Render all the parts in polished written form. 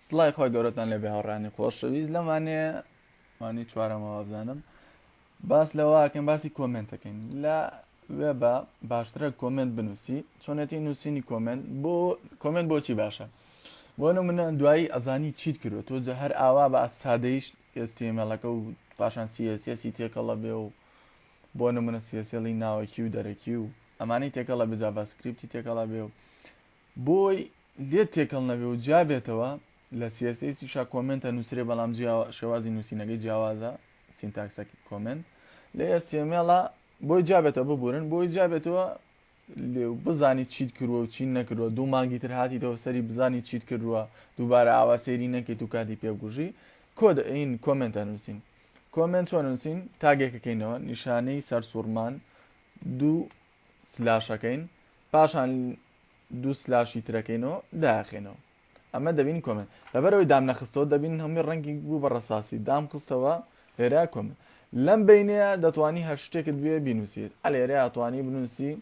سڵای خۆی گەورەتان لێ بێ هاوڕانی خۆشەویست لەمانێ چوارەمەوە بزانم باس لەواکەم باسی کۆمنتەکەین لە وێبە باشترە کۆمنت بنووسی چۆنەتی نووسینی کۆمنت بۆ کۆمنت بۆچی باشە بۆ نمونە دوایی ئەزانی چیت کردو تۆ جە هەر ئاوا بە سادەیش HTML-ەکە و پاشان CSS تێکەڵە بێ و بۆ نمونە CSL-ی ناوەکی و دەرەکی و ئەمانەی تێکەڵە بە جاڤاسکریپتی تێکەڵە بێ و بۆی لێت تێکەڵ نەبێ و جابێتەوە لە سیاسیشا کۆمنتە نووسێ بەڵام شێوازی نووسینەکەی جیاوازە سینتاکسەکی کۆمنت لە STML بۆی جابێتەوە ببورن بۆی جابێتەوە بزانی چیت کردووە و چین نەکردووە دوو مانگی تر هاتیتەوە سەری بزانی چیت کردووە دووبارە ئاوا سێری نەکەیت و کاتی پێبگوژی کۆد این کۆمنتە نووسین کۆمنت چۆن نووسین تاگێکەکەینەوە نیشانەی سەر سوورمان دوو سلاشەکەین پاشان دوو سلاشی ترەکەینەوە داخێنەوە ئەمە دەبین کۆمنت لەبەرەوەی دام نەخستەوە دەبین هەمووی ڕەنگی بوو بە ڕەساسی دام خستەوە لێرە کۆمنت لەم بینەیە دەتوانی هەر شتێکت بێ بینوسیت لێرە ئەتوانی بنووسی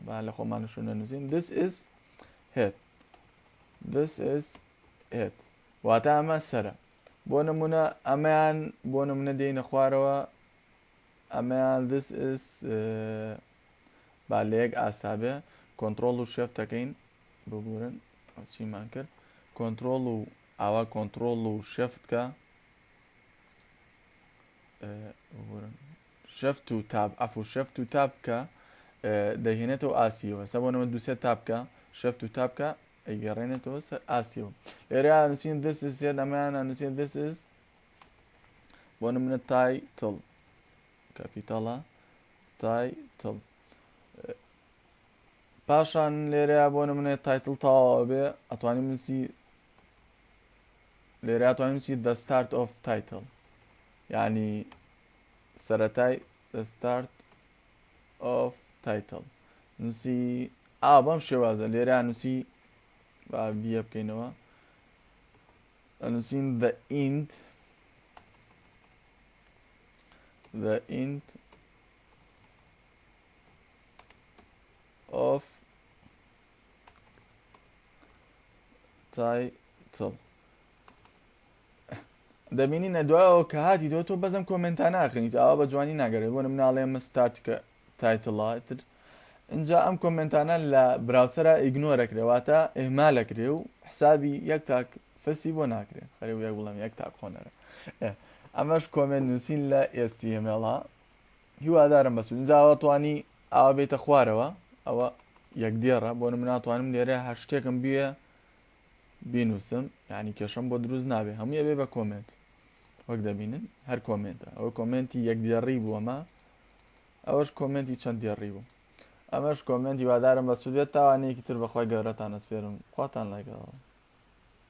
با لە خۆمانشون نەنووسین this is head واتە ئەمە سەرە بۆ نمونە ئەمەیان بۆ نمونە دێنە خوارەوە ئەمەیان this is با لەیەک ئاستابێ کۆنتترۆل و شێفتەکەین ببورن چیمان کرد کۆنتترۆل و ئاوا کۆنتترۆل و شەفتکە شەفت و تاب ئەف و شەفت و تابکە دەهێنێتەوە ئاسیەوە سە بۆ نەمە دووسێت تابکە شەفت و تابکە ئەیگەڕێنێتەوە سەر ئاسیەوە لێرە نووسین this is ئەمەیان نووسین this is بۆ نمونە تایتڵ کاپیتاڵە تایتڵ پاشان لێرە بۆ نمونێ تایتڵ تاواوە بێ ئەتوانین نووسی لێرە ئەتوانین نووسی the start of title یعنی سەرەتای the start of title نووسی بەم شێوازە لێرە نووسی با بیە بکەینەوە ئەنووسین the end of title دەبینینە دوایەوە کە هاتی تۆ بەزم کۆمنتان ناخنیت ئەوە بە جوانی ناگەرێت بۆ مناڵێ ئەمە ستارتکە تایتڵاتر اینجا ئەم کۆمنتانە لە براوسەرە ئیگنۆرەکرێواتە ئێمالەکرێ و حسابی یەک تاک فەسی بۆ ناکرێت خەرێ یەک بڵام یەک تاک خۆنەرە ئەمەش کۆمنت نووسین لە HTML هیوادارم بەسوود اینجاوە توانی ئاوا بێتە خوارەوە ئەوە یەک دێڕە بۆ من ناتوانم لێرە هەر شتێکم بیە بینوسم یعنی کێشەم بۆ دروست نابێ هەموویە بێ بە کۆمنت وەک دەبینن هەر کۆمنتە ئەوە کۆمنتی یەک دێڕی بووەمە ئەوەش کۆمنتی چەند دێڕی بوو ئەمەش کۆمنت هیوادارم بەسوود بێت تاوانەیەکی تر بەخوای گەورەتان ئەسپێرم خواتان لەگەڵ